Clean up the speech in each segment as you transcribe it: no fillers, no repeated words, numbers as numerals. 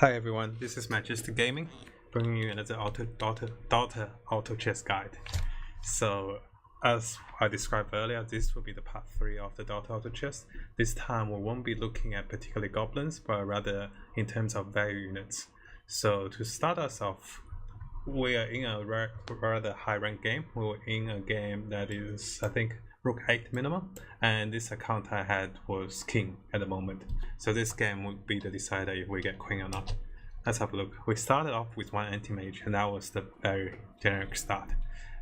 Hi everyone, this is Mattjestic Gaming, bringing you another Dota auto chess guide. So, as I described earlier, this will be the part 3 of the Dota auto chess. This time we won't be looking at particularly goblins, but rather in terms of value units. So to start us off, we are in a rather high rank game. We're in a game that is, I think, Rook 8 minimum, and this account I had was King at the moment. So this game would be the decider if we get Queen or not. Let's have a look. We started off with one anti-mage, and that was the very generic start.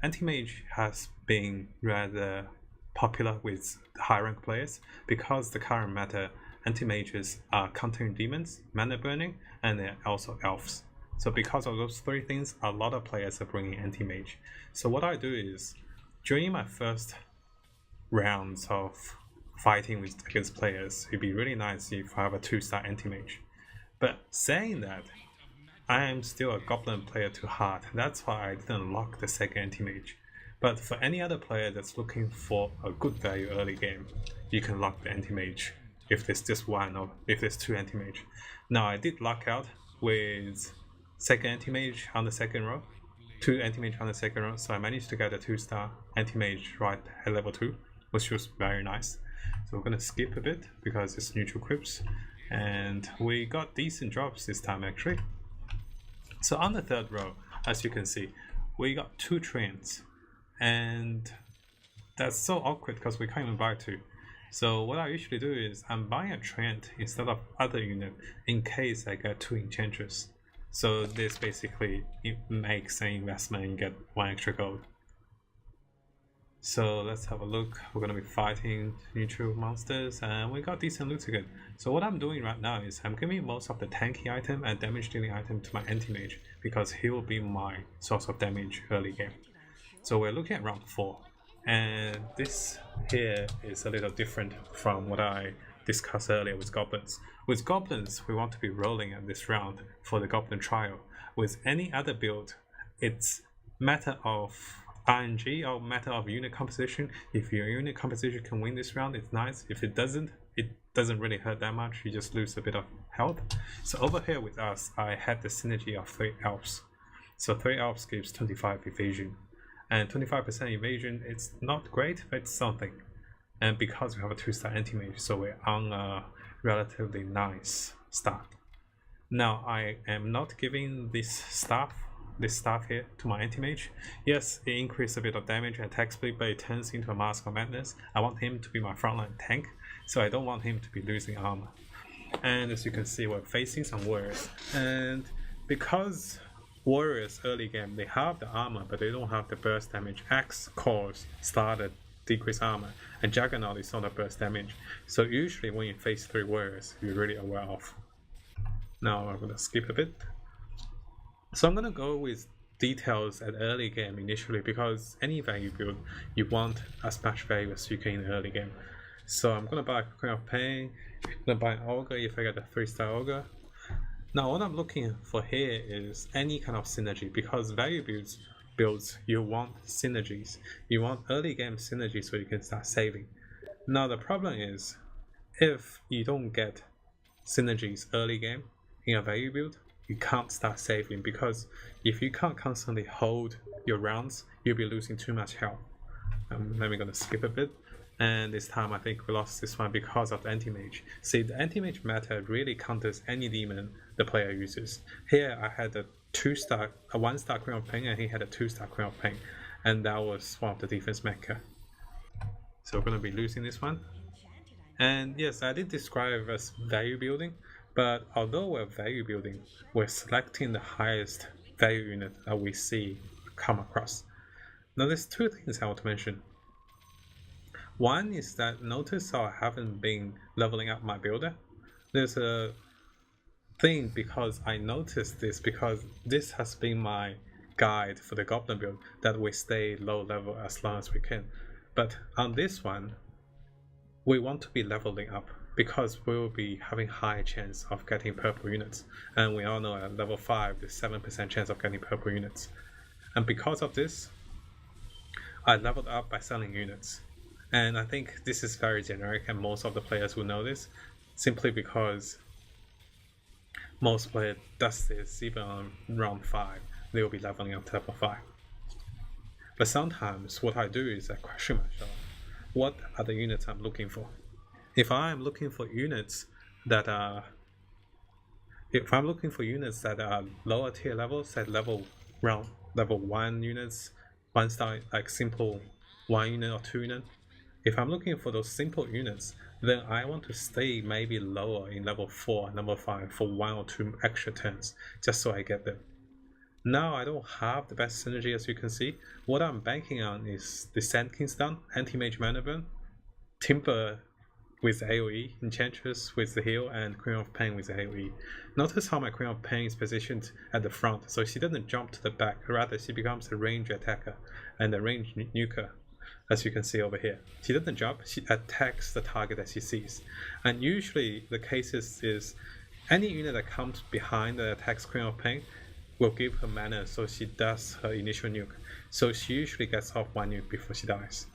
Anti-mage has been rather popular with high rank players because the current meta anti-mages are countering demons, mana burning, and they're also elves. So because of those three things, a lot of players are bringing anti-mage. So what I do is, during my first rounds of fighting against players, it'd be really nice if I have a 2-star anti-mage. But saying that, I am still a goblin player to heart. That's why I didn't unlock the second anti-mage. But for any other player that's looking for a good value early game, you can lock the anti-mage if there's just one or if there's two anti-mage. Now I did lock out with second anti-mage on the second row, two anti-mage on the second row, so I managed to get a 2-star anti-mage right at level 2, which was very nice. So we're gonna skip a bit because it's neutral crypts, and we got decent drops this time actually. So on the third row, as you can see, we got 2 trains, and that's so awkward because we can't even buy 2. So what I usually do is I'm buying a Trent instead of other unit in case I get 2 Enchantress. So this basically makes an investment and get 1 extra gold. So let's have a look. We're going to be fighting neutral monsters, and we got decent loot again. So what I'm doing right now is I'm giving most of the tanky item and damage dealing item to my anti-mage because he will be my source of damage early game. So we're looking at round 4, and this here is a little different from what I discussed earlier with goblins. With goblins, we want to be rolling at this round for the goblin trial. With any other build, it's matter of RNG or matter of unit composition. If your unit composition can win this round, it's nice. If it doesn't really hurt that much. You just lose a bit of health. So over here with us, I had the synergy of 3 elves. So 3 elves gives 25 evasion, and 25% evasion, it's not great, but it's something. And because we have a 2-star anti-mage, so we're on a relatively nice start. Now I am not giving this staff here to my anti-mage. Yes, it increases a bit of damage and attack speed, but it turns into a Mask of Madness. I want him to be my frontline tank, so I don't want him to be losing armor. And as you can see, we're facing some warriors, and because warriors early game, they have the armor but they don't have the burst damage. Axe cores started decrease armor, and Juggernaut is not a burst damage. So usually when you face 3 warriors, you're really aware of. Now I'm gonna skip a bit. So I'm gonna go with details at early game initially because any value build, you want as much value as you can in the early game. So I'm gonna buy Queen of Pain, I'm gonna buy an Ogre if I get a 3-star Ogre. Now what I'm looking for here is any kind of synergy, because value builds you want synergies. You want early game synergy so you can start saving. Now the problem is, if you don't get synergies early game in a value build, you can't start saving, because if you can't constantly hold your rounds, you'll be losing too much health. Then we're gonna skip a bit, and this time I think we lost this one because of the anti-mage. See, the anti-mage meta really counters any demon the player uses. Here I had a 1-star Queen of Pain, and he had a 2-star Queen of Pain, and that was one of the defense mecha. So we're gonna be losing this one. And yes, I did describe as value building, but although we're value building, we're selecting the highest value unit that we see come across. Now there's 2 things I want to mention. One is that notice how I haven't been leveling up my builder. There's a thing because I noticed this because this has been my guide for the goblin build, that we stay low level as long as we can. But on this one, we want to be leveling up because we will be having high chance of getting purple units, and we all know at level 5 there's 7% chance of getting purple units. And because of this, I leveled up by selling units. And I think this is very generic and most of the players will know this, simply because most players does this even on round 5, they will be leveling up to level 5. But sometimes what I do is I question myself, what are the units I'm looking for? If I'm looking for units that are lower tier levels, at level 1 units, 1 star, like simple 1 unit or 2 unit, if I'm looking for those simple units, then I want to stay maybe lower in level 4 and level 5 for 1 or 2 extra turns, just so I get them. Now I don't have the best synergy, as you can see. What I'm banking on is the Sand King stun, Anti-Mage Mana Burn, Timber with AoE, Enchantress with the heal, and Queen of Pain with the AoE. Notice how my Queen of Pain is positioned at the front, so she doesn't jump to the back, rather she becomes a range attacker and a range nuker, as you can see over here. She doesn't jump, she attacks the target that she sees. And usually the cases is any unit that comes behind that attacks Queen of Pain will give her mana, so she does her initial nuke. So she usually gets off 1 nuke before she dies.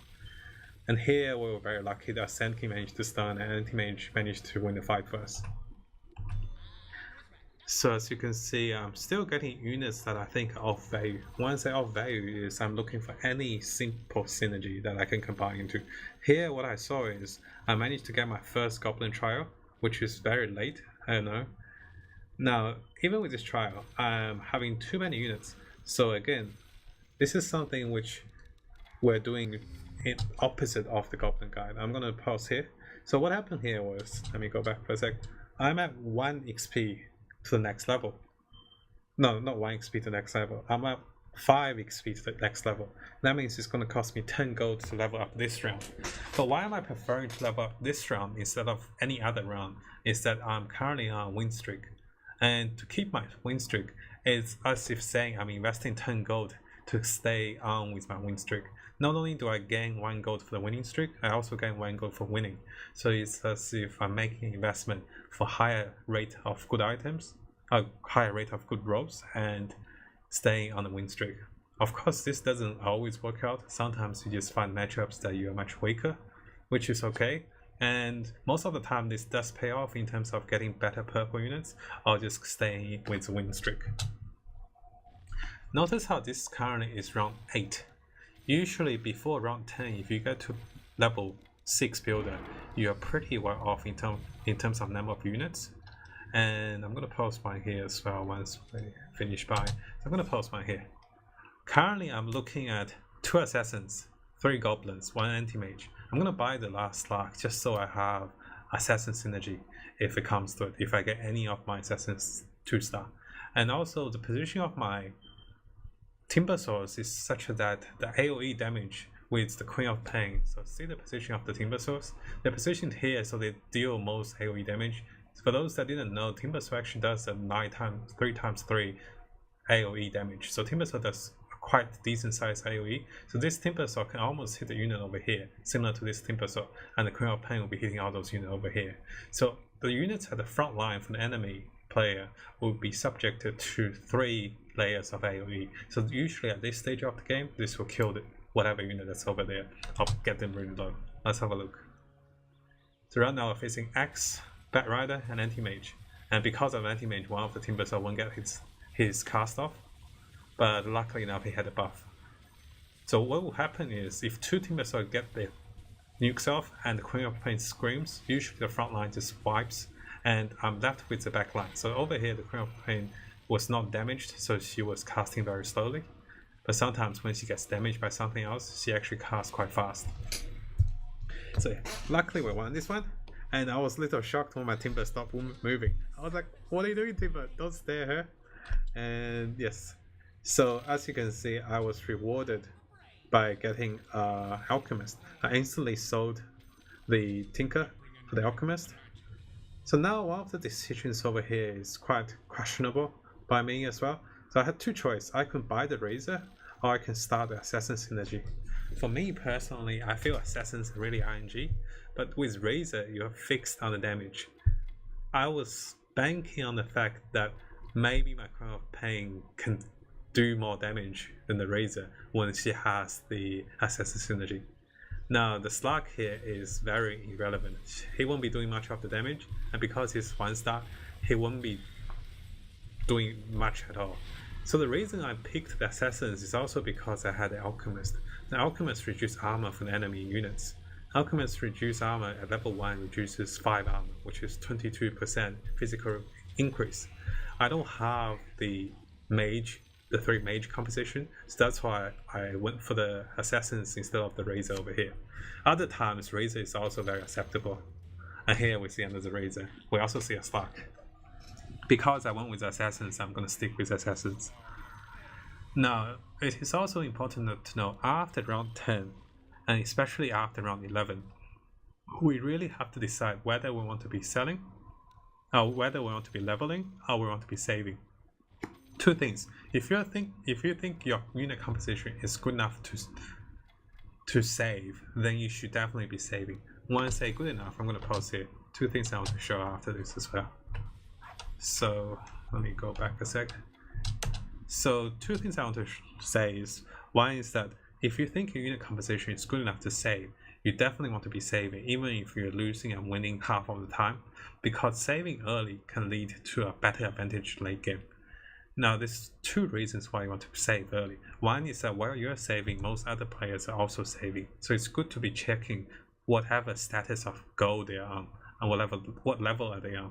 And here we were very lucky that Sand King managed to stun and Anti-Mage managed to win the fight for us. So as you can see, I'm still getting units that I think are of value. When I say of value is I'm looking for any simple synergy that I can combine into. Here what I saw is I managed to get my first Goblin trial, which is very late, I don't know. Now, even with this trial, I'm having too many units. So again, this is something which we're doing in opposite of the Goblin guide. I'm gonna pause here. So what happened here was, let me go back for a sec. I'm at 1 XP to the next level. No, not 1 XP to the next level. I'm at 5 XP to the next level. That means it's gonna cost me 10 gold to level up this round. But why am I preferring to level up this round instead of any other round? Is that I'm currently on a win streak. And to keep my win streak, it's as if saying I'm investing 10 gold to stay on with my win streak. Not only do I gain 1 gold for the winning streak, I also gain 1 gold for winning. So it's as if I'm making an investment for higher rate of good items, higher rate of good rolls, and staying on the win streak. Of course, this doesn't always work out. Sometimes you just find matchups that you are much weaker, which is okay. And most of the time this does pay off in terms of getting better purple units or just staying with the win streak. Notice how this currently is round 8. Usually before round 10, if you get to level 6 builder, you are pretty well off in terms of number of units. And I'm going to post mine here as well once we finish by. So I'm going to post mine here. Currently I'm looking at 2 assassins, 3 goblins, 1 anti-mage. I'm going to buy the last slot just so I have assassin synergy if it comes to it, if I get any of my assassins 2-star. And also the position of my Timber Source is such that the AoE damage with the Queen of Pain. So see the position of the Timber Source? They're positioned here so they deal most AoE damage. For those that didn't know, Timber Source actually does a 3x3 AoE damage. So Timber Source does quite decent sized AoE. So this Timber Source can almost hit the unit over here, similar to this Timber Source, and the Queen of Pain will be hitting all those units over here. So the units at the front line for the enemy player will be subjected to 3 layers of AoE. So usually at this stage of the game, this will kill whatever unit that's over there. I'll get them really low. Let's have a look. So right now we're facing Axe, Bat Rider, and Anti-Mage. And because of Anti-Mage, one of the Timber Soul won't get his cast off. But luckily enough, he had a buff. So what will happen is, if 2 Timber Soul get their nukes off and the Queen of Pain screams, usually the front line just wipes, and I'm left with the back line. So over here, the Queen of Pain was not damaged, so she was casting very slowly. But sometimes when she gets damaged by something else, she actually casts quite fast. So yeah, luckily we won this one. And I was a little shocked when my Timber stopped moving. I was like, what are you doing, Timber? Don't stare at her. And yes. So as you can see, I was rewarded by getting Alchemist. I instantly sold the Tinker for the Alchemist. So now one of the decisions over here is quite questionable by me as well. So I had 2 choices. I could buy the Razor or I can start the Assassin Synergy. For me personally, I feel Assassins are really RNG, but with Razor you're fixed on the damage. I was banking on the fact that maybe my Crown of Pain can do more damage than the Razor when she has the Assassin Synergy. Now the Slug here is very irrelevant. He won't be doing much of the damage, and because he's 1-star, he won't be doing much at all. So the reason I picked the Assassins is also because I had the Alchemist. The Alchemist reduces armor for the enemy units. Alchemist reduce armor at level 1 reduces 5 armor, which is 22% physical increase. I don't have the 3 mage composition, so that's why I went for the Assassins instead of the Razor over here. Other times Razor is also very acceptable, and here we see under the Razor we also see a Slark. Because I went with Assassins, I'm going to stick with Assassins. Now, it is also important to know after round 10, and especially after round 11, we really have to decide whether we want to be selling, or whether we want to be leveling, or we want to be saving. Two things. If you think your unit composition is good enough to save, then you should definitely be saving. When I say good enough, I'm going to pause here. Two things I want to show after this as well. So let me go back a sec. So two things I want to say is, one is that if you think your unit composition is good enough to save, you definitely want to be saving, even if you're losing and winning half of the time, because saving early can lead to a better advantage late game. Now, there's two reasons why you want to save early. One is that while you're saving, most other players are also saving. So it's good to be checking whatever status of gold they're on and what level are they on.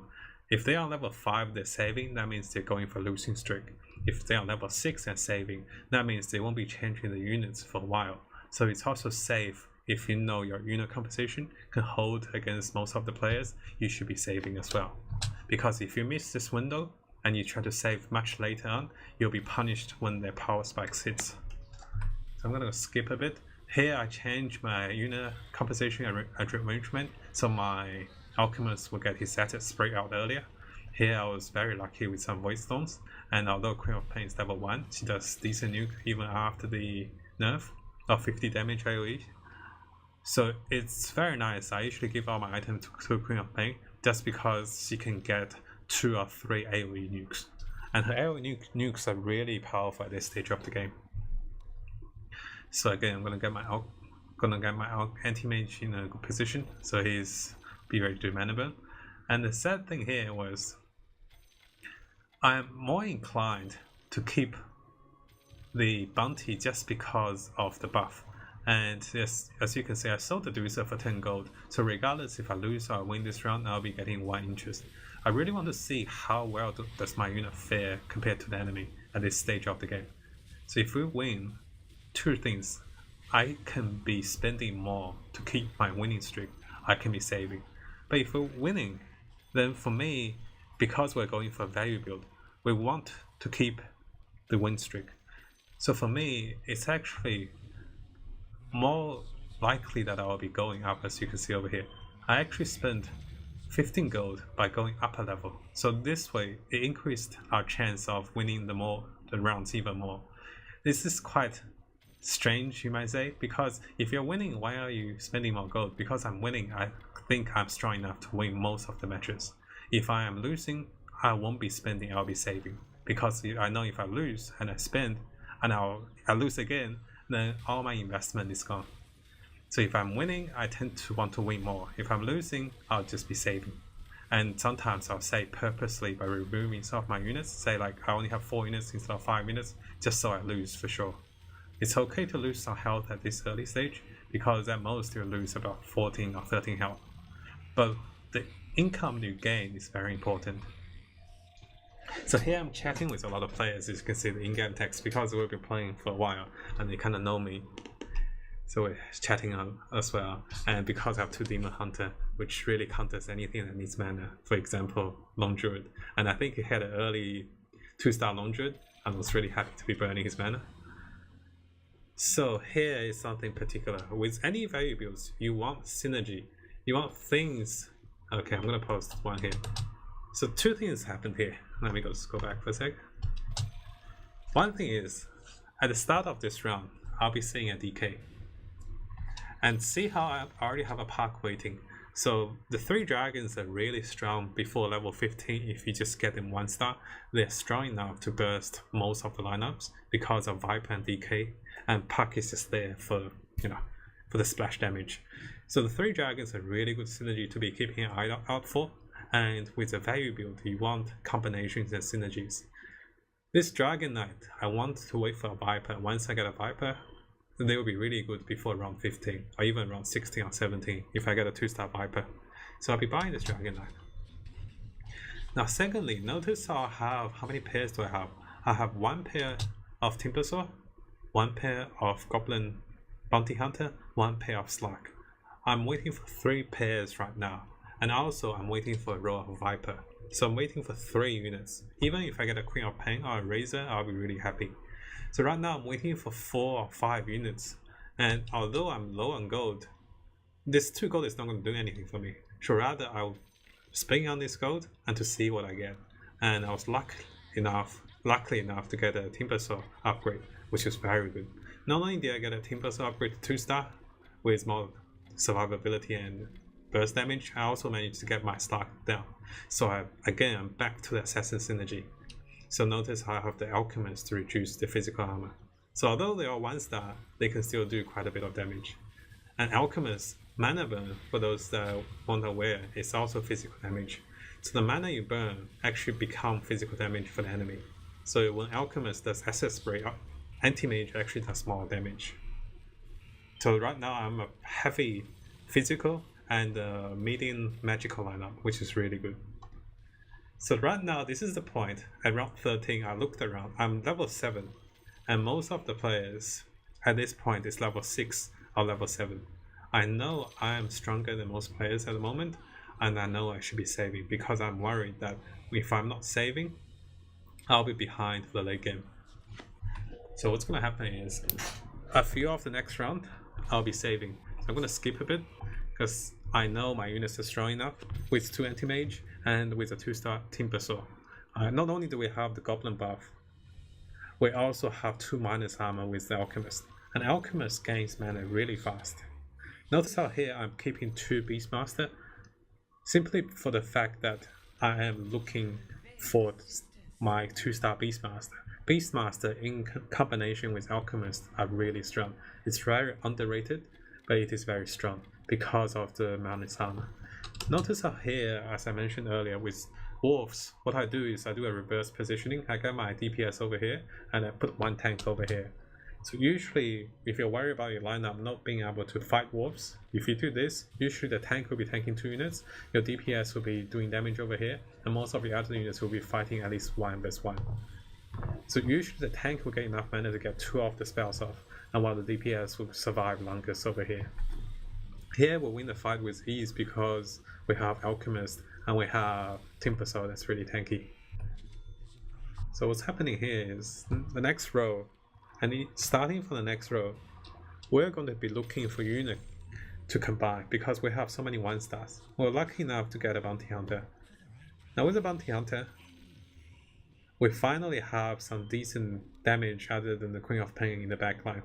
If they are level 5, they're saving, that means they're going for losing streak. If they are level 6 and saving, that means they won't be changing the units for a while. So it's also safe if you know your unit composition can hold against most of the players, you should be saving as well. Because if you miss this window and you try to save much later on, you'll be punished when their power spikes hits. So I'm going to skip a bit. Here I change my unit composition and arrangement, so my Alchemist will get his status spread out earlier. Here I was very lucky with some Void Stones, and although Queen of Pain is level 1, she does decent nuke even after the nerf of 50 damage AoE. So it's very nice. I usually give all my items to Queen of Pain just because she can get 2 or 3 AoE nukes. And her AoE nukes are really powerful at this stage of the game. So again, I'm gonna get my anti-mage in a good position, so he's be ready to do mana burn. And the sad thing here was I'm more inclined to keep the bounty just because of the buff. And yes, as you can see, I sold the Deucer for 10 gold, so regardless if I lose or win this round, I'll be getting 1 interest. I really want to see how well does my unit fare compared to the enemy at this stage of the game. So if we win, two things. I can be spending more to keep my winning streak, I can be saving. But if we're winning, then for me, because we're going for a value build, we want to keep the win streak. So for me, it's actually more likely that I will be going up, as you can see over here. I actually spent 15 gold by going up a level. So this way, it increased our chance of winning the rounds even more. This is quite strange, you might say, because if you're winning, why are you spending more gold? Because I'm winning, I think I'm strong enough to win most of the matches. If I am losing, I won't be spending, I'll be saving. Because I know if I lose and I spend and I lose again, then all my investment is gone. So if I'm winning, I tend to want to win more. If I'm losing, I'll just be saving. And sometimes I'll save purposely by removing some of my units, say like I only have 4 units instead of 5 units, just so I lose for sure. It's okay to lose some health at this early stage, because at most you'll lose about 14 or 13 health. But the income you gain is very important. So here I'm chatting with a lot of players, as you can see the in-game text, because we've been playing for a while and they kind of know me. So we're chatting on as well, and because I have 2 Demon Hunter, which really counters anything that needs mana, for example, Long Druid. And I think he had an early 2-star Long Druid, and was really happy to be burning his mana. So here is something particular. With any value builds, you want synergy. You want things... Okay, I'm going to post one here. So 2 things happened here. Let me just go back for a sec. One thing is, at the start of this round, I'll be seeing a DK. And see how I already have a park waiting. So the 3 dragons are really strong before level 15. If you just get them 1 star, they're strong enough to burst most of the lineups because of Viper and DK, and Puck is just there for, you know, for the splash damage. So the 3 dragons are really good synergy to be keeping an eye out for. and with a value build, you want combinations and synergies. This Dragon Knight, I want to wait for a Viper. Once I get a Viper, they will be really good before round 15, or even around 16 or 17 if I get a 2-star Viper. So I'll be buying this Dragon Knight. Now secondly, notice I have, how many pairs do I have? I have 1 pair of Timbersaw, 1 pair of Goblin Bounty Hunter, 1 pair of Slug. I'm waiting for 3 pairs right now, and also I'm waiting for a row of Viper. So I'm waiting for 3 units. Even if I get a Queen of Pain or a Razor, I'll be really happy. So right now I'm waiting for 4 or 5 units, and although I'm low on gold, this 2 gold is not going to do anything for me. So rather I'll spend on this gold and to see what I get. And I was lucky enough to get a Timbersaw upgrade, which is very good. Not only did I get a Timbersaw upgrade to 2-star with more survivability and burst damage, I also managed to get my Slug down. So I'm back to the Assassin synergy. So notice how I have the Alchemist to reduce the physical armor. So although they are 1-star, they can still do quite a bit of damage. And Alchemist mana burn, for those that aren't aware, is also physical damage. So the mana you burn actually become physical damage for the enemy. So when Alchemist does Acid Spray, Anti-Mage actually does more damage. So right now I'm a heavy physical and a medium magical lineup, which is really good. So right now this is the point. At round 13 I looked around, I'm level 7, and most of the players at this point is level 6 or level 7. I know I am stronger than most players at the moment, and I know I should be saving, because I'm worried that if I'm not saving, I'll be behind for the late game. So what's going to happen is, a few of the next round, I'll be saving. So I'm going to skip a bit, because I know my units are strong enough with 2 Anti-Mage and with a 2-star Timbersaw. Not only do we have the Goblin buff, we also have 2 minus armor with the Alchemist. And Alchemist gains mana really fast. Notice how here I'm keeping 2 Beastmaster, simply for the fact that I am looking for my 2-star Beastmaster. Beastmaster in combination with Alchemist are really strong. It's very underrated, but it is very strong because of the Mounted Armor. Notice how here, as I mentioned earlier, with Wolves, what I do is I do a reverse positioning. I get my DPS over here and I put 1 tank over here. So usually, if you're worried about your lineup not being able to fight wolves, if you do this, usually the tank will be tanking 2 units, your DPS will be doing damage over here, and most of your other units will be fighting at least 1 vs 1. So usually the tank will get enough mana to get 2 of the spells off, and while the DPS will survive longest over here. Here we'll win the fight with ease because we have Alchemist and we have Timbersaw that's really tanky. So what's happening here is the next row, and starting from the next row, we're going to be looking for unit to combine because we have so many 1-stars. We're lucky enough to get a Bounty Hunter. Now with the Bounty Hunter, we finally have some decent damage other than the Queen of Pain in the back line.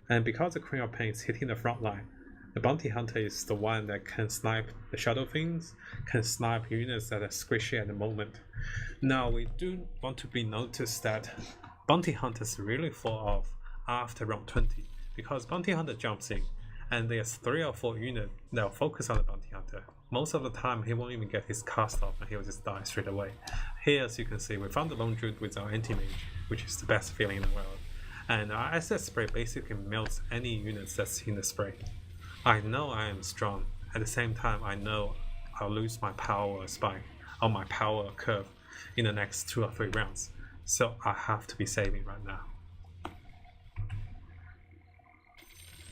And because the Queen of Pain is hitting the front line, the Bounty Hunter is the one that can snipe the Shadow Fiends, can snipe units that are squishy at the moment. Now we do want to be noticed that Bounty Hunters really fall off after round 20, because Bounty Hunter jumps in and there's 3 or 4 units that will focus on the Bounty Hunter. Most of the time he won't even get his cast off and he'll just die straight away. Here, as you can see, we found the Lone Druid with our Anti-Mage, which is the best feeling in the world. And our Acid Spray basically melts any units that's in the spray. I know I am strong, at the same time I know I'll lose my power spike or my power curve in the next 2 or 3 rounds. So I have to be saving right now.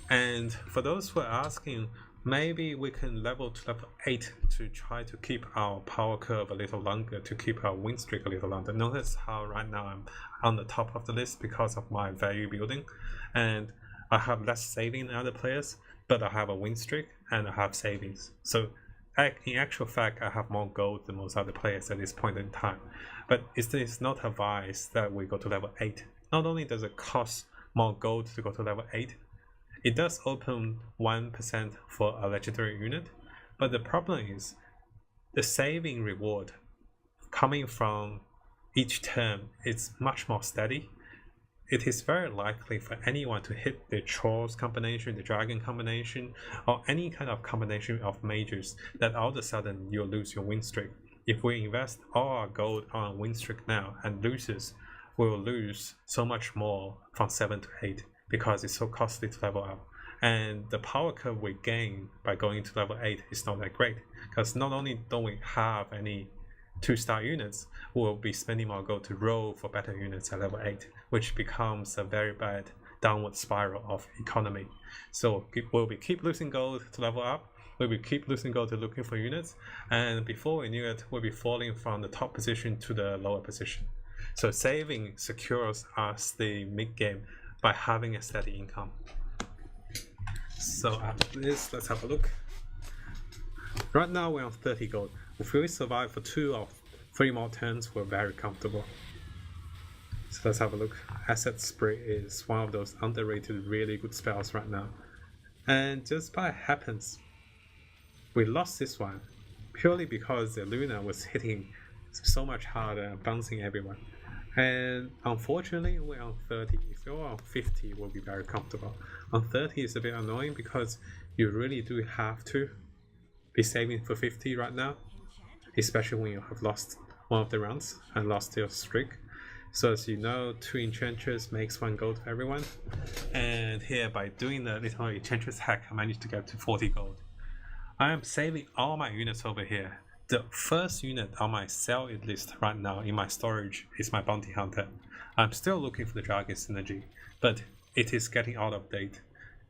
And for those who are asking, maybe we can level to level 8 to try to keep our power curve a little longer, to keep our win streak a little longer. Notice how right now I'm on the top of the list because of my value building, and I have less saving than other players, but I have a win streak and I have savings. So in actual fact, I have more gold than most other players at this point in time. But it is not advised that we go to level 8. Not only does it cost more gold to go to level 8, it does open 1% for a legendary unit, but the problem is the saving reward coming from each turn is much more steady, it is very likely for anyone to hit the Trolls combination, the Dragon combination, or any kind of combination of majors that all of a sudden you'll lose your win streak. If we invest all our gold on win streak now and loses, we'll lose so much more from 7 to 8 because it's so costly to level up. And the power curve we gain by going to level 8 is not that great, because not only don't we have any 2-star units, we'll be spending more gold to roll for better units at level 8, which becomes a very bad downward spiral of economy. So we'll be keep losing gold to level up, we'll be keep losing gold to looking for units, and before we knew it, we'll be falling from the top position to the lower position. So saving secures us the mid-game by having a steady income. So after this, let's have a look. Right now we're on 30 gold. If we survive for 2 or 3 more turns, we're very comfortable. So let's have a look. Asset Spray is one of those underrated really good spells right now. And just by happens, we lost this one purely because the Luna was hitting so much harder and bouncing everyone. And unfortunately we're on 30. If you're on 50, we'll be very comfortable. On 30 is a bit annoying because you really do have to be saving for 50 right now, especially when you have lost one of the rounds and lost your streak. So as you know, 2 Enchantress makes 1 gold for everyone, and here by doing the little Enchantress hack, I managed to get to 40 gold. I am saving all my units over here. The first unit on my sell list right now in my storage is my Bounty Hunter. I'm still looking for the Dragon Synergy, but it is getting out of date.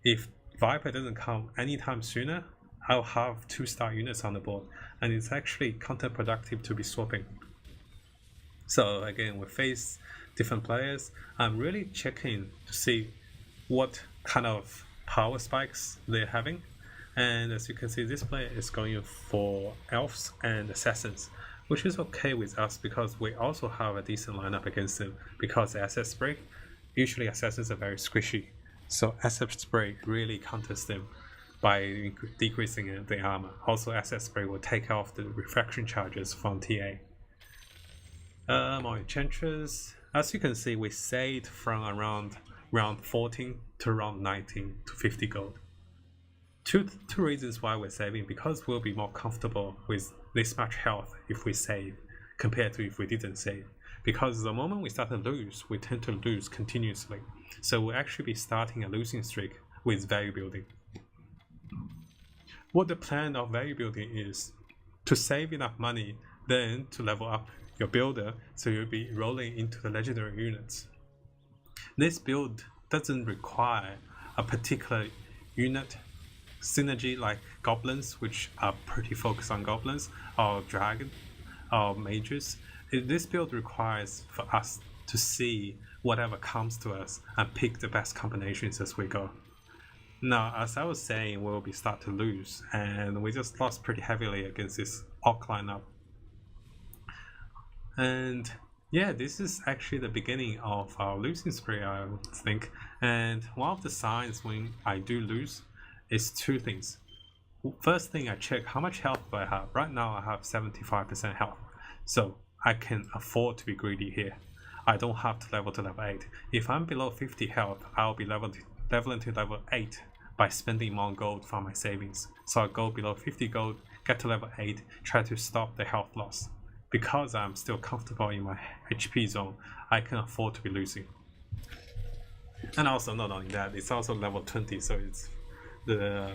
If Viper doesn't come anytime sooner, I'll have 2-star units on the board, and it's actually counterproductive to be swapping. So again, we face different players. I'm really checking to see what kind of power spikes they're having. And as you can see, this player is going for Elves and Assassins, which is okay with us because we also have a decent lineup against them. Because Asset Spray, usually Assassins are very squishy, so Asset Spray really counters them by decreasing the armor. Also, Asset Spray will take off the refraction charges from TA. More Enchantress. As you can see, we saved from around round 14 to round 19 to 50 gold. Two reasons why we're saving: because we'll be more comfortable with this much health if we save compared to if we didn't save. Because the moment we start to lose, we tend to lose continuously. So we'll actually be starting a losing streak with value building. What the plan of value building is to save enough money, then to level up your builder so you'll be rolling into the legendary units. This build doesn't require a particular unit synergy like goblins, which are pretty focused on goblins, or dragon, or mages. This build requires for us to see whatever comes to us and pick the best combinations as we go. Now, as I was saying, we'll be start to lose, and we just lost pretty heavily against this Orc lineup. And yeah, this is actually the beginning of our losing spree, I would think. And one of the signs when I do lose is 2 things. First thing, I check how much health do I have. Right now I have 75% health, so I can afford to be greedy here. I don't have to level to level 8. If I'm below 50 health, I'll be leveling to level 8 by spending more gold from my savings. So I'll go below 50 gold, get to level 8, try to stop the health loss. Because I'm still comfortable in my HP zone, I can afford to be losing. And also, not only that, it's also level 20, so it's the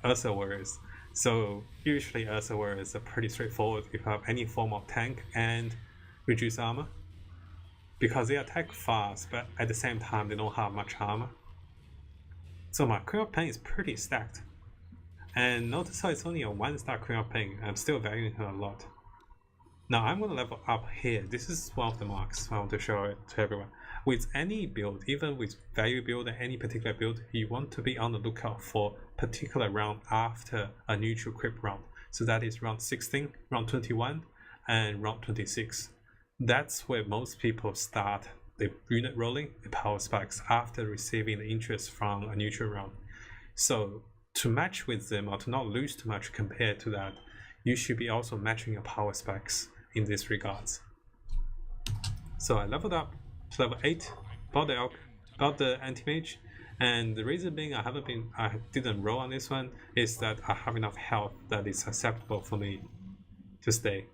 Ursa Warriors. So usually Ursa Warriors are pretty straightforward if you have any form of tank and reduce armor, because they attack fast, but at the same time they don't have much armor. So my Queen of Pain is pretty stacked. And notice how it's only a 1-star Queen of Pain. I'm still valuing her a lot. Now I'm going to level up here. This is one of the marks I want to show it to everyone. With any build, even with value build and any particular build, you want to be on the lookout for particular round after a neutral creep round. So that is round 16, round 21, and round 26. That's where most people start the unit rolling, the power spikes, after receiving the interest from a neutral round. So to match with them, or to not lose too much compared to that, you should be also matching your power spikes in this regards. So I leveled up to level 8, bought the Elk, got the anti-mage, and the reason being I didn't roll on this one is that I have enough health that is acceptable for me to stay.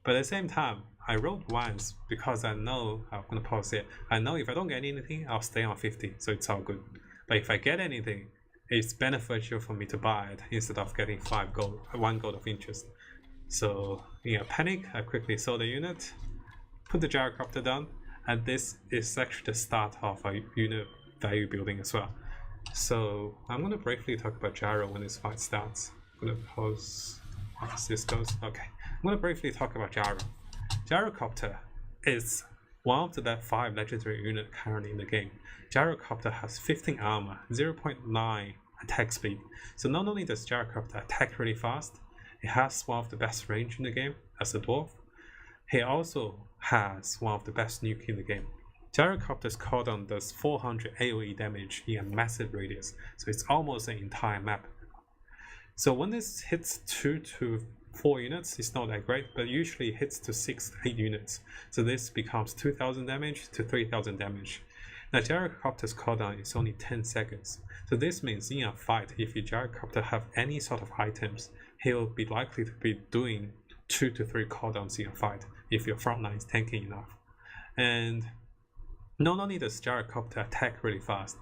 But at the same time, I rolled once because I know, I'm gonna pause it, I know if I don't get anything, I'll stay on 50, so it's all good. But if I get anything, it's beneficial for me to buy it instead of getting 1 gold of interest. So in a panic, I quickly sold the unit, put the gyrocopter down, and this is actually the start of a unit value building as well. So I'm going to briefly talk about gyro when this fight starts. I'm going to pause as this goes. Okay, I'm going to briefly talk about gyro. Gyrocopter is one of the 5 legendary units currently in the game. Gyrocopter has 15 armor, 0.9 attack speed. So not only does Gyrocopter attack really fast, it has one of the best range in the game as a dwarf. He also has one of the best nuke in the game. Gyrocopter's cooldown does 400 AoE damage in a massive radius, so it's almost an entire map. So when this hits 2 to 4 units, it's not that great, but usually it hits to 6 to 8 units. So this becomes 2000 damage to 3000 damage. Now Gyrocopter's cooldown is only 10 seconds. So this means in a fight, if your Gyrocopter have any sort of items, he'll be likely to be doing 2 to 3 cooldowns in a fight if your frontline is tanking enough. And not only does Gyrocopter attack really fast,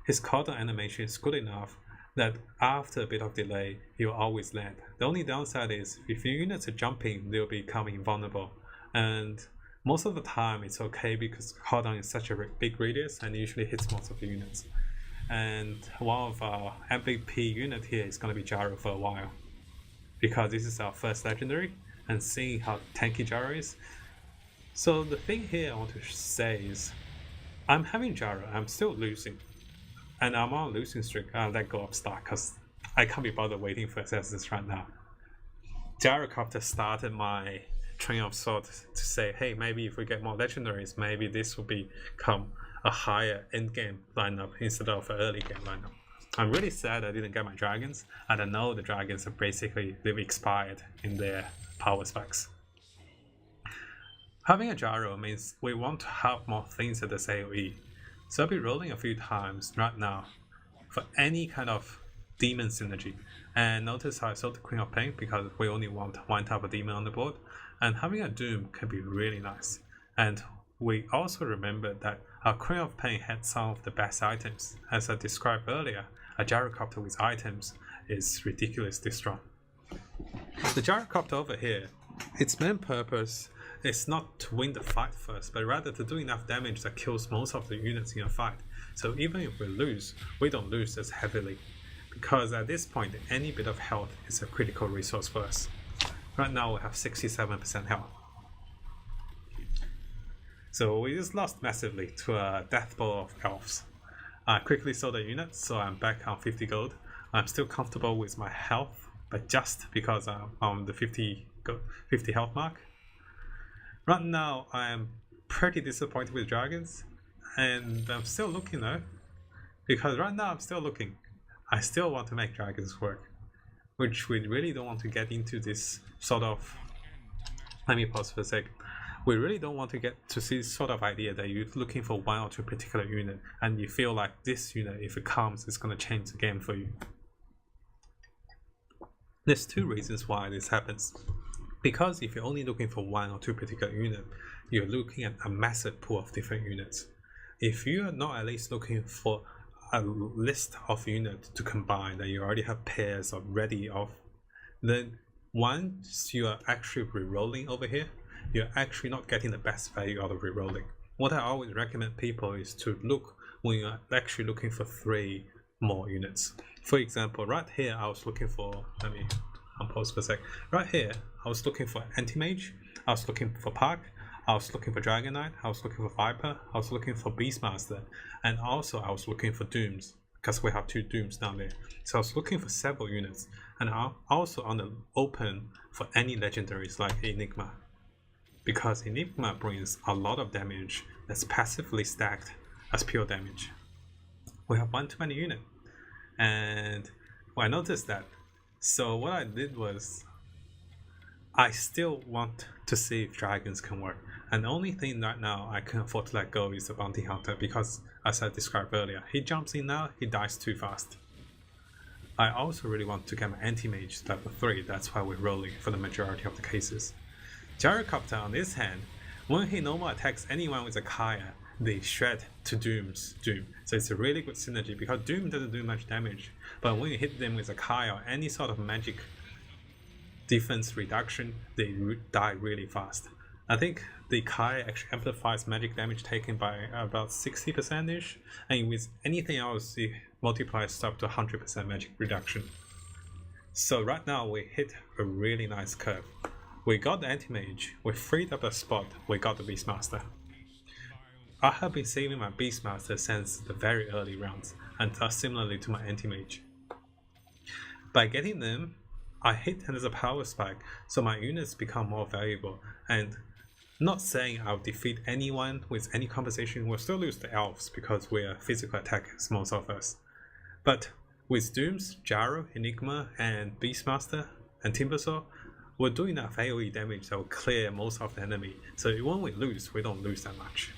his cooldown animation is good enough that after a bit of delay, he'll always land. The only downside is if your units are jumping, they'll become invulnerable. And most of the time it's okay because cooldown is such a big radius and usually hits most of the units. And one of our MVP unit here is going to be Gyro for a while, because this is our first legendary, and seeing how tanky Gyro is. So the thing here I want to say is, I'm having Gyro, I'm still losing, and I'm on a losing streak. I'll let go of start because I can't be bothered waiting for assassins right now. Gyrocopter started my train of thought to say, hey, maybe if we get more legendaries, maybe this will become a higher end game lineup instead of an early game lineup. I'm really sad I didn't get my dragons, and I know the dragons are basically, they've expired in their power specs. Having a gyro means we want to have more things at this AoE, so I'll be rolling a few times right now for any kind of demon synergy. And notice how I sold the Queen of Pain because we only want 1 type of demon on the board, and having a Doom can be really nice. And we also remember that our Queen of Pain had some of the best items. As I described earlier, a gyrocopter with items is ridiculously strong. The gyrocopter over here, its main purpose is not to win the fight first, but rather to do enough damage that kills most of the units in a fight. So even if we lose, we don't lose as heavily, because at this point any bit of health is a critical resource for us. Right now we have 67% health. So we just lost massively to a death blow of elves. I quickly sold the unit, so I'm back on 50 gold. I'm still comfortable with my health, but just because I'm on the 50 health mark. Right now I am pretty disappointed with dragons, and I'm still looking though, because right now I'm still looking. I still want to make dragons work, which we really don't want to get into this sort of, let me pause for a sec. We really don't want to get to see this sort of idea that you're looking for 1 or 2 particular unit and you feel like this unit, if it comes, is going to change the game for you. There's 2 reasons why this happens. Because if you're only looking for 1 or 2 particular unit, you're looking at a massive pool of different units. If you are not at least looking for a list of units to combine that you already have pairs of ready of, then once you are actually re-rolling over here, you're actually not getting the best value out of re-rolling. What I always recommend people is to look when you're actually looking for 3 more units. For example, right here I was looking for, let me unpause for a sec. Right here I was looking for Anti-Mage, I was looking for Park, I was looking for Dragon Knight, I was looking for Viper, I was looking for Beastmaster, and also I was looking for Dooms, because we have 2 Dooms down there. So I was looking for several units, and I'm also on the open for any legendaries like Enigma, because Enigma brings a lot of damage that's passively stacked as pure damage. We have 1 too many unit, and I noticed that. So what I did was, I still want to see if dragons can work. And the only thing right now I can afford to let go is the bounty hunter because, as I described earlier, he jumps in now, he dies too fast. I also really want to get my anti-mage level 3, that's why we're rolling for the majority of the cases. Gyrocopter on this hand, when he normal attacks anyone with a Kaya, they shred to Doom's Doom. So it's a really good synergy because Doom doesn't do much damage, but when you hit them with a Kaya or any sort of magic defense reduction, they die really fast. I think the Kaya actually amplifies magic damage taken by about 60%ish, and with anything else it multiplies up to 100% magic reduction. So right now we hit a really nice curve. We got the anti-mage, we freed up a spot, we got the Beastmaster. I have been saving my Beastmaster since the very early rounds, and similarly to my anti-mage. By getting them, I hit them as a power spike, so my units become more valuable, and not saying I'll defeat anyone with any compensation, we'll still lose the elves because we're physical attackers, most of us. But with Dooms, Gyro, Enigma, and Beastmaster, and Timbersaw, we're doing enough AoE damage that will clear most of the enemy, so when we lose, we don't lose that much.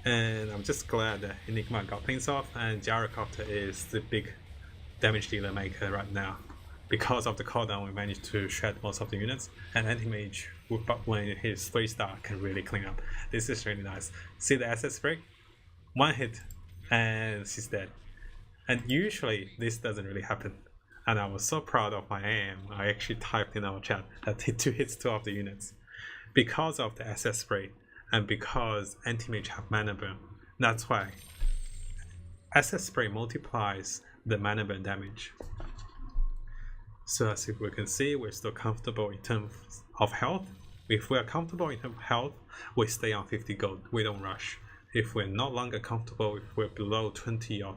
And I'm just glad that Enigma got things off, and Gyrocopter is the big damage dealer maker right now. Because of the cooldown, we managed to shred most of the units, and Anti-Mage, when his 3-star, can really clean up. This is really nice. See the asset spray? One hit, and she's dead. And usually, this doesn't really happen. And I was so proud of my AM, I actually typed in our chat that he 2 hits 2 of the units. Because of the asset spray, and because Anti-Mage have mana burn, that's why asset spray multiplies the mana burn damage. So as we can see, we're still comfortable in terms of health. If we are comfortable in terms of health, we stay on 50 gold, we don't rush. If we're no longer comfortable, if we're below 20 or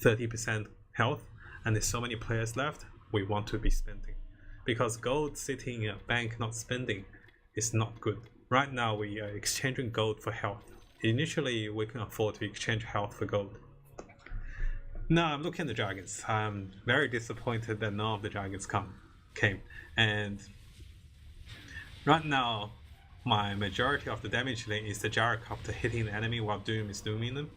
30% health, and there's so many players left, we want to be spending. Because gold sitting in a bank not spending is not good. Right now we are exchanging gold for health. Initially we can afford to exchange health for gold. Now I'm looking at the dragons. I'm very disappointed that none of the dragons came. And right now my majority of the damage lane is the Gyrocopter hitting the enemy while Doom is dooming them.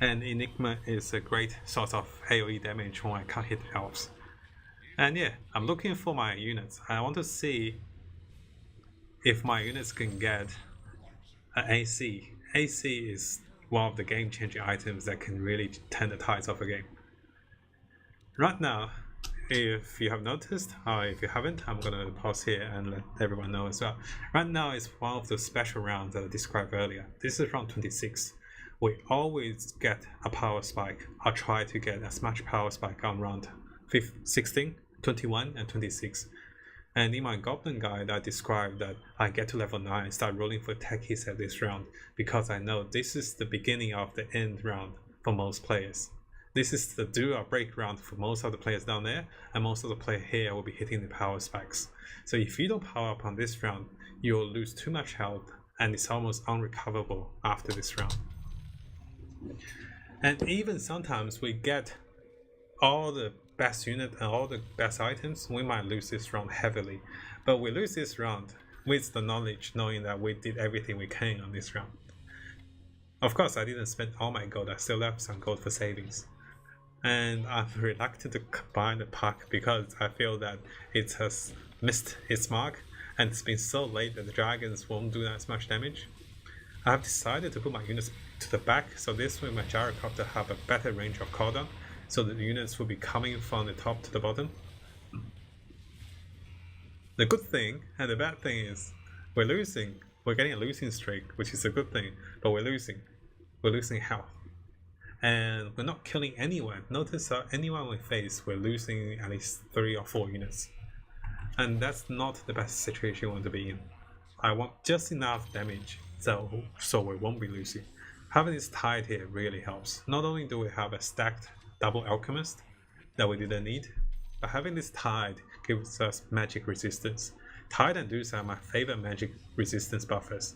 And Enigma is a great source of AoE damage when I can't hit elves. And yeah, I'm looking for my units. I want to see if my units can get an AC. AC is one of the game-changing items that can really turn the tides of a game. Right now, if you have noticed, or if you haven't, I'm gonna pause here and let everyone know as well. Right now is one of the special rounds that I described earlier. This is round 26. We always get a power spike. I'll try to get as much power spike on round 16, 21, and 26. And in my Goblin guide, I described that I get to level 9 and start rolling for techies at this round because I know this is the beginning of the end round for most players. This is the do or break round for most of the players down there, and most of the players here will be hitting the power spikes. So if you don't power up on this round, you'll lose too much health and it's almost unrecoverable after this round. And even sometimes we get all the best unit and all the best items, we might lose this round heavily. But we lose this round with the knowledge, knowing that we did everything we can on this round. Of course, I didn't spend all my gold, I still left some gold for savings. And I'm reluctant to buy the pack because I feel that it has missed its mark and it's been so late that the dragons won't do as much damage. I have decided to put my units to the back, so this way my Gyrocopter have a better range of cooldown, so the units will be coming from the top to the bottom. The good thing and the bad thing is we're losing. We're getting a losing streak, which is a good thing, but we're losing. We're losing health. And we're not killing anyone. Notice that anyone we face, we're losing at least 3 or 4 units. And that's not the best situation we want to be in. I want just enough damage so we won't be losing. Having this tide here really helps. Not only do we have a stacked double alchemist that we didn't need, but having this tide gives us magic resistance. Tide and Deuce are my favorite magic resistance buffers.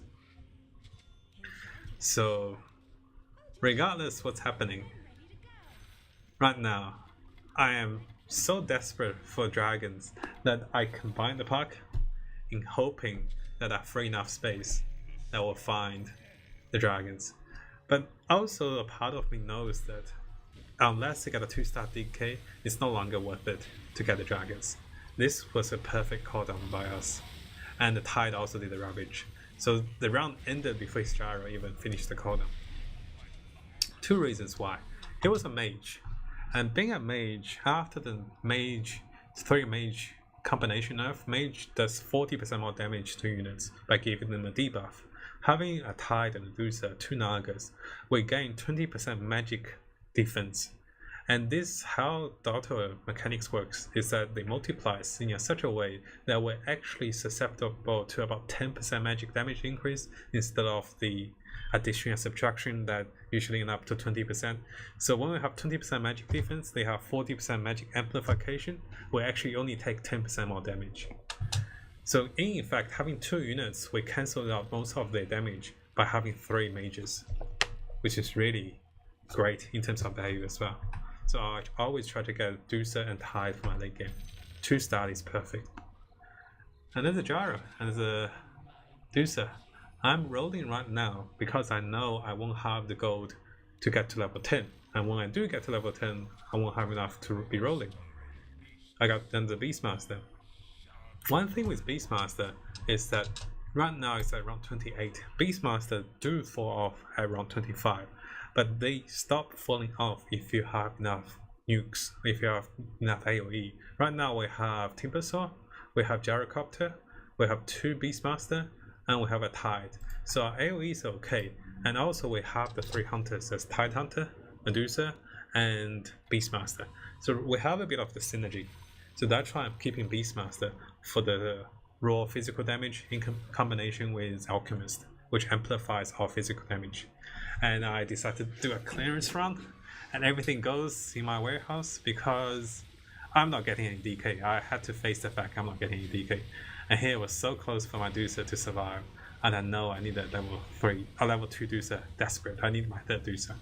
So regardless what's happening, right now I am so desperate for dragons that I combine the pack in hoping that I free enough space that will find the dragons. But also a part of me knows that unless you get a 2-star DK, it's no longer worth it to get the dragons. This was a perfect call down by us. And the Tide also did the ravage. So the round ended before his gyro even finished the cooldown. 2 reasons why. He was a mage. And being a mage, after the mage, 3 mage combination nerf, mage does 40% more damage to units by giving them a debuff. Having a Tide and a Medusa, 2 Nagas, we gain 20% magic defense. And this how Dota mechanics works is that they multiply in such a way that we're actually susceptible to about 10% magic damage increase instead of the addition and subtraction that usually end up to 20%. So when we have 20% magic defense, they have 40% magic amplification, we actually only take 10% more damage. So in effect, having 2 units, we cancel out most of their damage by having 3 mages, which is really great in terms of value as well. So I always try to get Medusa and Tide for my late game. 2-star is perfect. And there's a gyro, and there's a Medusa. I'm rolling right now because I know I won't have the gold to get to level 10. And when I do get to level 10, I won't have enough to be rolling. I got then the Beastmaster. One thing with Beastmaster is that right now it's at around 28. Beastmaster do fall off at around 25. But they stop falling off if you have enough nukes, if you have enough AoE. Right now we have Timbersaw, we have Gyrocopter, we have 2 Beastmaster, and we have a Tide. So our AoE is okay. And also we have the 3 hunters as Tide Hunter, Medusa, and Beastmaster. So we have a bit of the synergy. So that's why I'm keeping Beastmaster for the raw physical damage in combination with Alchemist, which amplifies our physical damage. And I decided to do a clearance run, and everything goes in my warehouse because I'm not getting any DK. I had to face the fact I'm not getting any DK. And here was so close for my Medusa to survive, and I know I need a level 2 Medusa, desperate. I need my 3rd Medusa.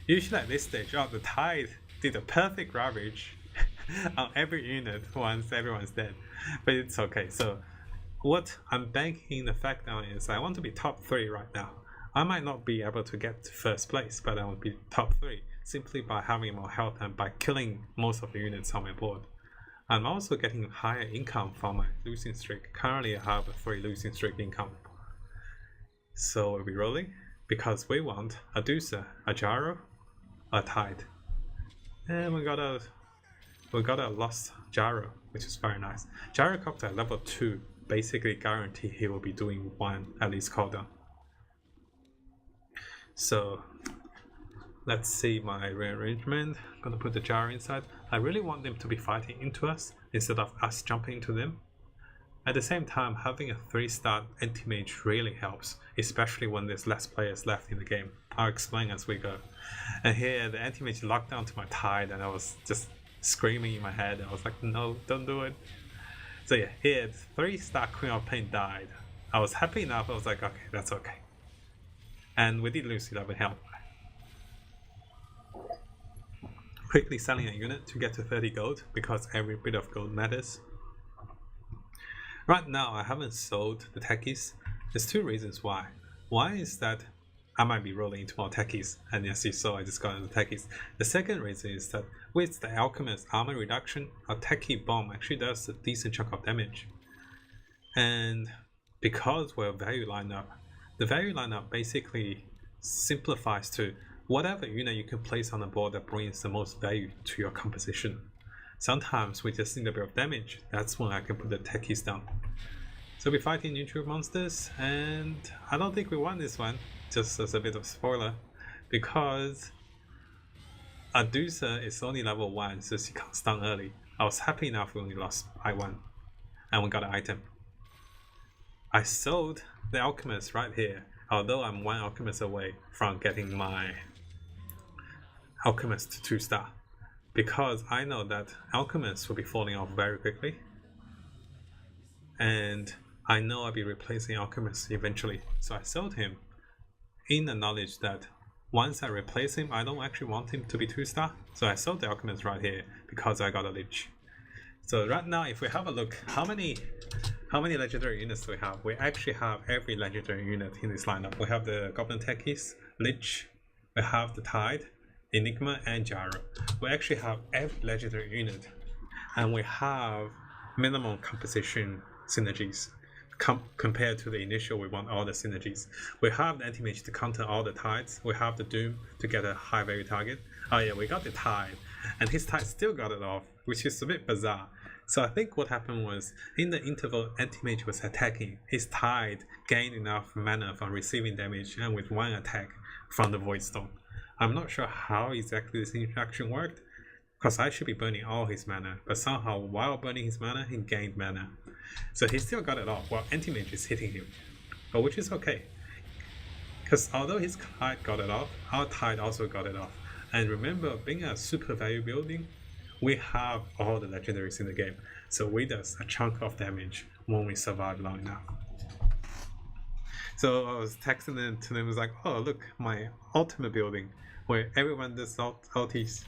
Usually at this stage, the Tide did a perfect ravage on every unit once everyone's dead, but it's okay. So what I'm banking the fact on is I want to be top 3 right now. I might not be able to get to 1st place, but I will be top 3 simply by having more health and by killing most of the units on my board. I'm also getting higher income from my losing streak. Currently I have a 3 losing streak income. So we'll be rolling because we want a Medusa, a gyro, a Tide. And we got a lost gyro, which is very nice. Gyrocopter at level 2 basically guarantee he will be doing 1 at least cooldown. So let's see my rearrangement. I'm gonna put the gyro inside. I really want them to be fighting into us instead of us jumping into them. At the same time, having a 3-star anti-mage really helps, especially when there's less players left in the game. I'll explain as we go. And here the anti-mage locked down to my Tide, and I was just screaming in my head. I was like, no, don't do it. So yeah, here the 3-star Queen of Pain died. I was happy enough. I was like, okay, that's okay. And we did lose 11 health. Quickly selling a unit to get to 30 gold because every bit of gold matters. Right now I haven't sold the techies. There's 2 reasons why. One is that I might be rolling into more techies, and as you saw I just got into techies. The second reason is that with the Alchemist armor reduction, a techie bomb actually does a decent chunk of damage. And because we're value lineup, the value lineup basically simplifies to whatever unit you can place on the board that brings the most value to your composition. Sometimes we just need a bit of damage. That's when I can put the techies down. So we're fighting neutral monsters, and I don't think we won this one, just as a bit of spoiler, because Medusa is only level 1, so she can't stun early. I was happy enough we only lost by 1, and we got an item. I sold the Alchemist right here, although I'm 1 Alchemist away from getting my Alchemist to 2-star, because I know that Alchemist will be falling off very quickly, and I know I'll be replacing Alchemist eventually. So I sold him in the knowledge that once I replace him, I don't actually want him to be 2-star. So I sold the Alchemist right here because I got a Lich. So right now, if we have a look, how many How many legendary units do we have? We actually have every legendary unit in this lineup. We have the Goblin Techies, Lich, we have the Tide, Enigma, and Gyro. We actually have every legendary unit, and we have minimum composition synergies compared to the initial. We want all the synergies. We have the anti-mage to counter all the tides. We have the Doom to get a high value target. Oh yeah, we got the Tide, and his Tide still got it off, which is a bit bizarre. So I think what happened was, in the interval anti-mage was attacking, his Tide gained enough mana from receiving damage and with one attack from the Void Stone. I'm not sure how exactly this interaction worked, because I should be burning all his mana, but somehow while burning his mana, he gained mana. So he still got it off while anti-mage is hitting him, but which is okay. Because although his Tide got it off, our Tide also got it off. And remember, being a super value building, we have all the legendaries in the game, so we does a chunk of damage when we survive long enough. So I was texting them to them, was like, oh look, my ultimate building where everyone does ultis.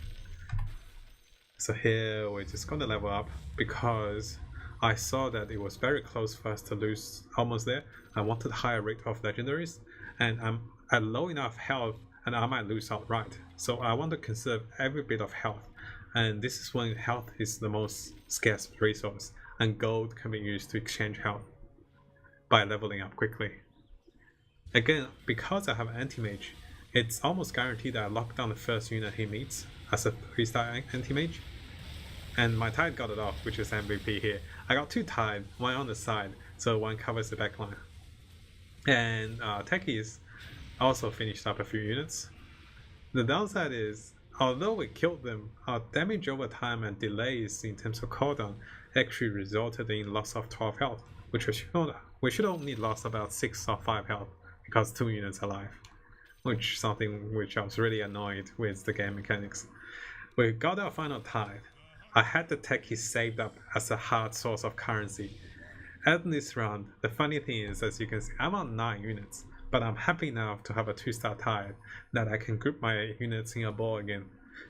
So here we're just gonna level up because I saw that it was very close for us to lose almost there. I wanted a higher rate of legendaries, and I'm at low enough health and I might lose outright. So I want to conserve every bit of health. And this is when health is the most scarce resource, and gold can be used to exchange health by leveling up quickly. Again, because I have anti-mage, it's almost guaranteed that I lock down the first unit he meets as a 3-star anti-mage. And my Tide got it off, which is MVP here. I got 2 Tide, one on the side, so one covers the backline. And Techies also finished up a few units. The downside is, although we killed them, our damage over time and delays in terms of cooldown actually resulted in loss of 12 health, which we should only lost about 6 or 5 health because 2 units alive, which something which I was really annoyed with the game mechanics. We got our final Tide. I had the Techie saved up as a hard source of currency. At this round, the funny thing is, as you can see, I'm on 9 units. But I'm happy now to have a 2-star Tide that I can group my units in a ball again,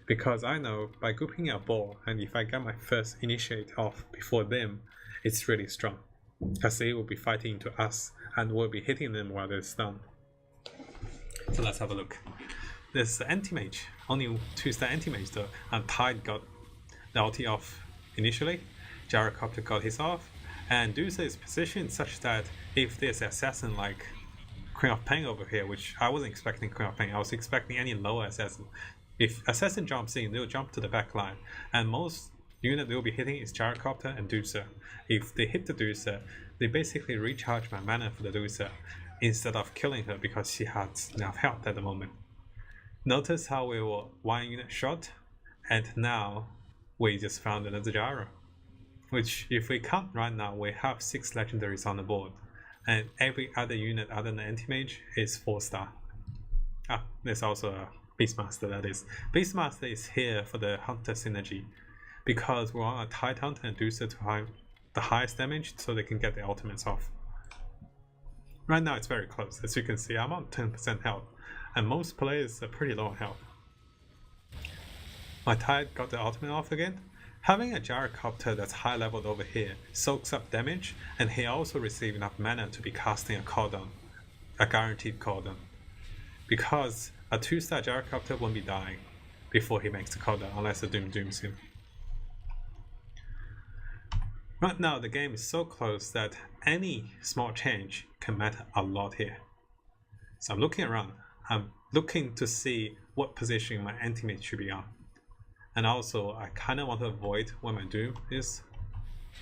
because I know by grouping a ball, and if I get my first initiate off before them, it's really strong, because they will be fighting to us and we'll be hitting them while they're stunned. So let's have a look. There's the anti-mage, only 2-star anti-mage though, and Tide got the ulti off initially, Gyrocopter got his off, and Dusa is positioned such that if there's an assassin like Queen of Pain over here, which I wasn't expecting Queen of Pain, I was expecting any lower assassin. If assassin jumps in, they'll jump to the back line, and most unit they'll be hitting is Gyrocopter and Dusa. If they hit the Dusa, they basically recharge my mana for the Dusa instead of killing her because she has enough health at the moment. Notice how we were 1 unit short, and now we just found another Gyro, which if we count right now, we have 6 legendaries on the board, and every other unit other than anti-mage is 4-star. There's also a Beastmaster, that is. Beastmaster is here for the Hunter synergy, because we want a Tide Hunter and Dusa to have the highest damage so they can get the ultimates off. Right now it's very close. As you can see, I'm on 10% health, and most players are pretty low on health. My Tide got the ultimate off again. Having a Gyrocopter that's high leveled over here soaks up damage, and he also receives enough mana to be casting a cooldown, a guaranteed cooldown, because a 2-star Gyrocopter won't be dying before he makes the cooldown unless the Doom dooms him. Right now the game is so close that any small change can matter a lot here. So I'm looking around, I'm looking to see what position my anti-mage should be on. And also, I kind of want to avoid where my Doom is,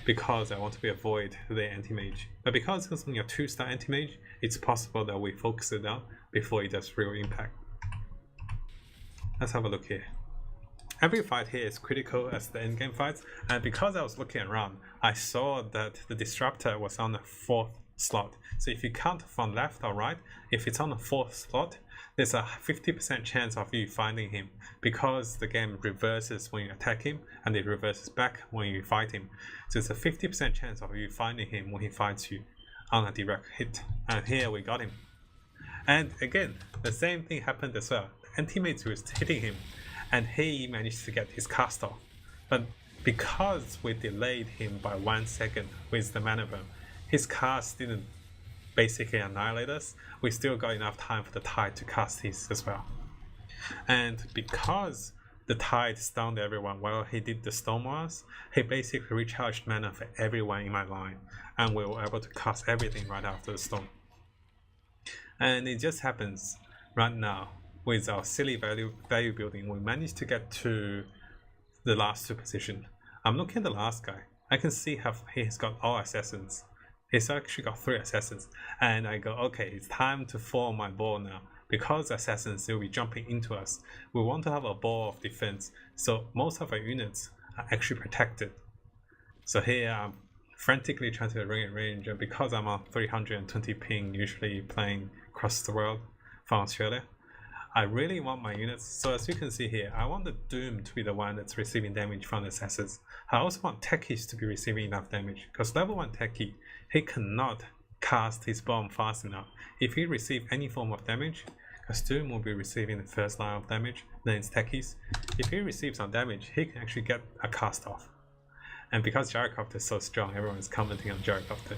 because I want to avoid the anti-mage. But because it's only a 2-star anti-mage, it's possible that we focus it down before it does real impact. Let's have a look here. Every fight here is critical as the endgame fights, and because I was looking around, I saw that the Disruptor was on the 4th slot. So if you count from left or right, if it's on the 4th slot, there's a 50% chance of you finding him, because the game reverses when you attack him and it reverses back when you fight him. So it's a 50% chance of you finding him when he fights you on a direct hit. And here we got him. And again, the same thing happened as well. The anti-mage was hitting him and he managed to get his cast off. But because we delayed him by 1 second with the mana burn, his cast didn't basically annihilate us. We still got enough time for the Tide to cast his as well. And because the Tide stunned everyone while he did the Storm on us, he basically recharged mana for everyone in my line, and we were able to cast everything right after the Storm. And it just happens right now, with our silly value building, we managed to get to the last 2 position. I'm looking at the last guy. I can see how he has got all assassins. He's actually got 3 assassins, and I go, okay, it's time to form my ball now. Because assassins will be jumping into us, we want to have a ball of defense, so most of our units are actually protected. So here I'm frantically trying to ring range, and because I'm on 320 ping, usually playing across the world from Australia, I really want my units. So as you can see here, I want the Doom to be the one that's receiving damage from the assassins. I also want Techies to be receiving enough damage, because level 1 Techie, he cannot cast his bomb fast enough. If he receives any form of damage, because Doom will be receiving the first line of damage, then it's Techies. If he receives some damage, he can actually get a cast off. And because Gyrocopter is so strong, everyone is commenting on Gyrocopter.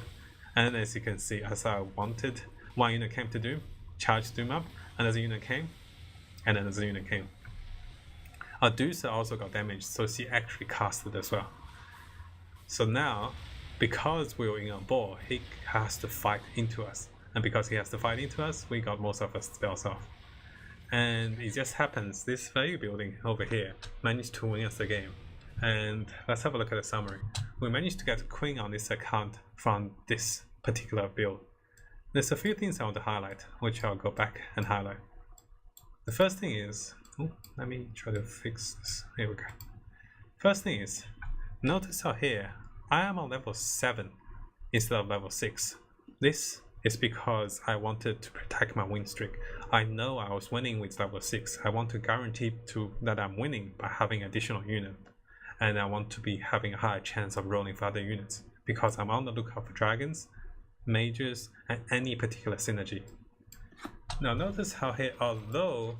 And as you can see, as I wanted, one unit came to Doom, charged Doom up, another unit came, and then another unit came. Our Deucer also got damaged, so she actually casted as well. So now, because we were in a ball, he has to fight into us. And because he has to fight into us, we got most of our spells off. And it just happens, this value building over here managed to win us the game. And let's have a look at the summary. We managed to get Queen on this account from this particular build. There's a few things I want to highlight, which I'll go back and highlight. The first thing is, let me try to fix this. Here we go. First thing is, notice how here, I am on level 7 instead of level 6. This is because I wanted to protect my win streak. I know I was winning with level 6. I want to guarantee that I'm winning by having additional unit. And I want to be having a higher chance of rolling for other units, because I'm on the lookout for dragons, mages, and any particular synergy. Now notice how here, although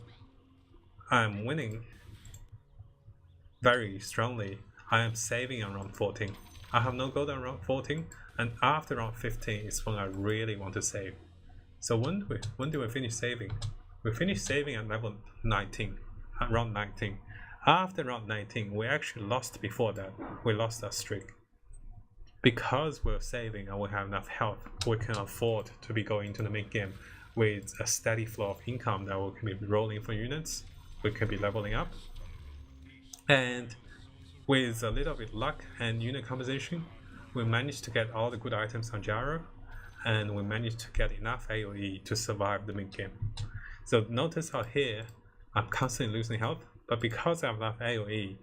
I'm winning very strongly, I am saving on round 14. I have no gold on round 14, and after round 15 is when I really want to save. So when do we finish saving? We finish saving at level 19, at round 19. After round 19, we actually lost before that. We lost our streak. Because we're saving and we have enough health, we can afford to be going into the mid game with a steady flow of income that we can be rolling for units. We can be leveling up. And with a little bit luck and unit composition, we managed to get all the good items on Gyro, and we managed to get enough AoE to survive the mid game. So notice how here, I'm constantly losing health, but because I have enough AoE,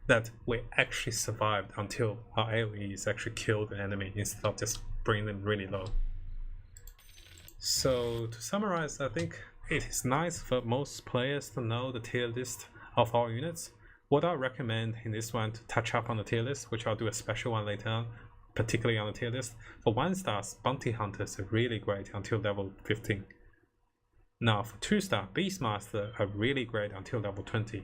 that we actually survived until our AoE is actually killed the enemy instead of just bringing them really low. So to summarize, I think it is nice for most players to know the tier list of all units. What I recommend in this one to touch up on the tier list, which I'll do a special one later on, particularly on the tier list. For 1-stars, Bounty Hunters are really great until level 15. Now for 2-star, Beastmaster are really great until level 20.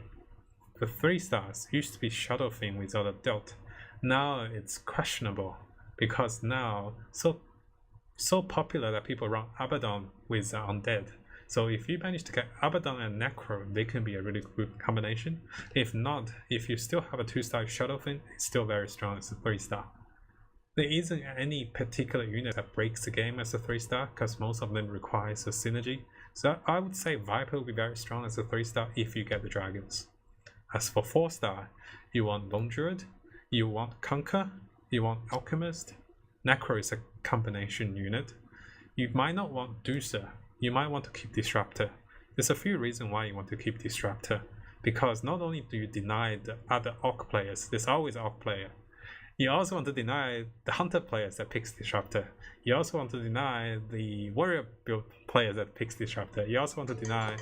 For 3-stars, used to be Shadow Fiend without a Delt. Now it's questionable, because now so popular that people run Abaddon with Undead. So if you manage to get Abaddon and Necro, they can be a really good combination. If not, if you still have a 2-star Shadow Fiend, it's still very strong as a 3-star. There isn't any particular unit that breaks the game as a 3-star, because most of them requires a synergy. So I would say Viper will be very strong as a 3-star if you get the dragons. As for 4-star, you want Lone Druid, you want Conquer, you want Alchemist. Necro is a combination unit. You might not want Deucer, you might want to keep Disruptor. There's a few reasons why you want to keep Disruptor, because not only do you deny the other Orc players, there's always Orc player. You also want to deny the Hunter players that picks Disruptor. You also want to deny the Warrior build players that picks Disruptor. You also want to deny...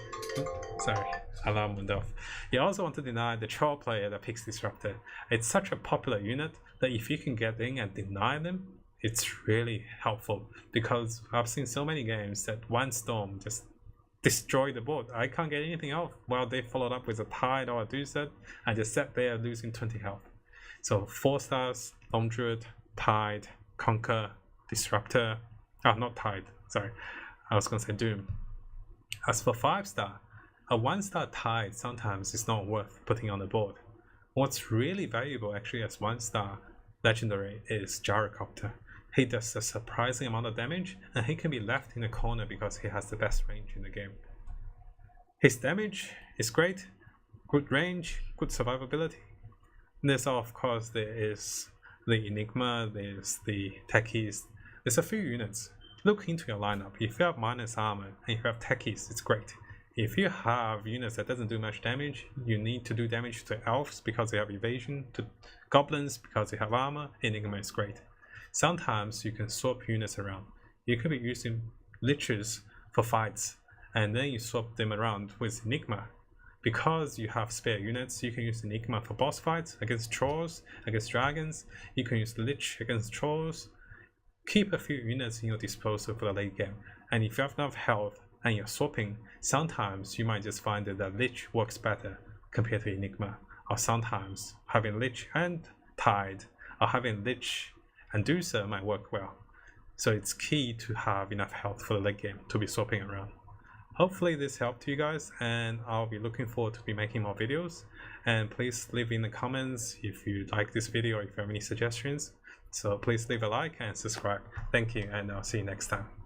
Sorry, alarm went off. You also want to deny the Troll player that picks Disruptor. It's such a popular unit that if you can get in and deny them, it's really helpful. Because I've seen so many games that one Storm just destroyed the board. I can't get anything off while they followed up with a Tide or a Deucer and just sat there losing 20 health. So 4 stars, Lone Druid, Tide, Conquer, Disruptor. Oh, not Tide, sorry. I was gonna say Doom. As for 5-star, a 1-star Tide sometimes is not worth putting on the board. What's really valuable actually as 1-star legendary is Gyrocopter. He does a surprising amount of damage, and he can be left in the corner because he has the best range in the game. His damage is great, good range, good survivability. There's of course there is the Enigma, there's the Techies, there's a few units. Look into your lineup. If you have minus armor and you have Techies, it's great. If you have units that doesn't do much damage, you need to do damage to elves because they have evasion, to goblins because they have armor, Enigma is great. Sometimes you can swap units around. You could be using liches for fights, and then you swap them around with Enigma. Because you have spare units, you can use Enigma for boss fights, against trolls, against dragons. You can use Lich against trolls. Keep a few units in your disposal for the late game, and if you have enough health and you're swapping, sometimes you might just find that Lich works better compared to Enigma, or sometimes having Lich and Tide, or having Lich and Deucer might work well. So it's key to have enough health for the late game to be swapping around. Hopefully this helped you guys, and I'll be looking forward to be making more videos. And please leave in the comments if you like this video or if you have any suggestions. So please leave a like and subscribe. Thank you, and I'll see you next time.